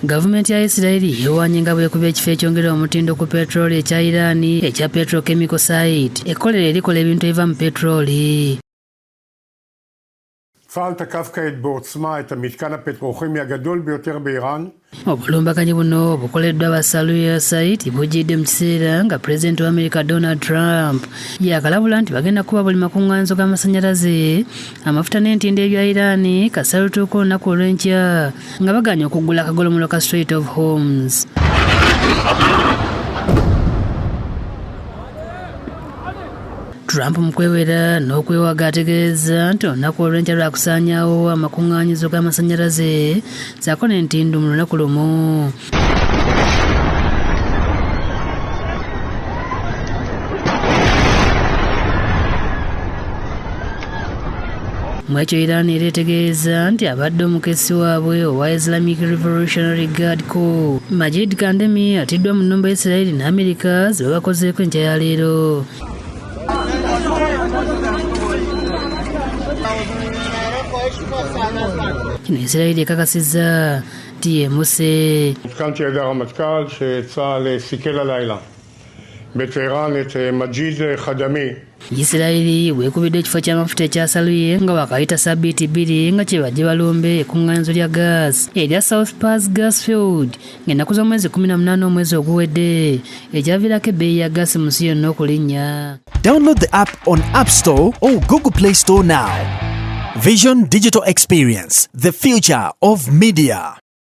Gavumenti ya Israeli yewaanye nga bwekubya ekifo ekyongera omutindo ku petroli ekya Iran ekya Petrochemical Site ekkolero erikola ebintu ebiva mu petroli. צה"ל תקף כעת בעוצמה את המתקן הפטרוכימי הגדול ביותר באיראן. Obulumbaganyi buno bukoleddwa Basaluya Site bujjidde mu kiseera nga Pulezidenti wa America Donald Trump yakalabula nti bagenda kuba buli makuŋŋaanyizo g'amasannyalaze amafuta n'entindo ebya Iran kasalutuuka olunaku olw'enkya nga baganya okuggula akagolomola ka Strait of Hormuz. Trump mu kwewera n'okwewaga ategeeza nti olunaku olw'enkya lwakusaanyaawo amakuŋŋaanyizo g'amasannyalaze ssaako n'entindo mu lunaku lumu. Mu ekyo Iran era etegeeza nti abadde omukessi waabwe owa Islamic Revolutionary Guard Corps Majid Kandemi atiddwa mu nnumba Israeli ne America ze babakozeeko enkya ya leero. Kino Israeli ekakasizza nti yeemuse. עודכנתי על ידי הרמטכ"ל שצה"ל סיכל הלילה בטהרן את מג'יד חדמי. Isiraeli weekubidde ekifo ky'amafuta ekyasaluye nga wakayita ssabbiiti bbiri nga kye bajje balumbe ekkuŋŋaanyizo lya gaasi erya South Pass Gas Field ng'ennaku z'omwezi 18 omwezi oguwedde ekyaviirako ebbeeyi ya gaasi mu nsi yonna okulinnya. Download the app on App Store or Google Play Store now. Vision Digital Experience, the future of media.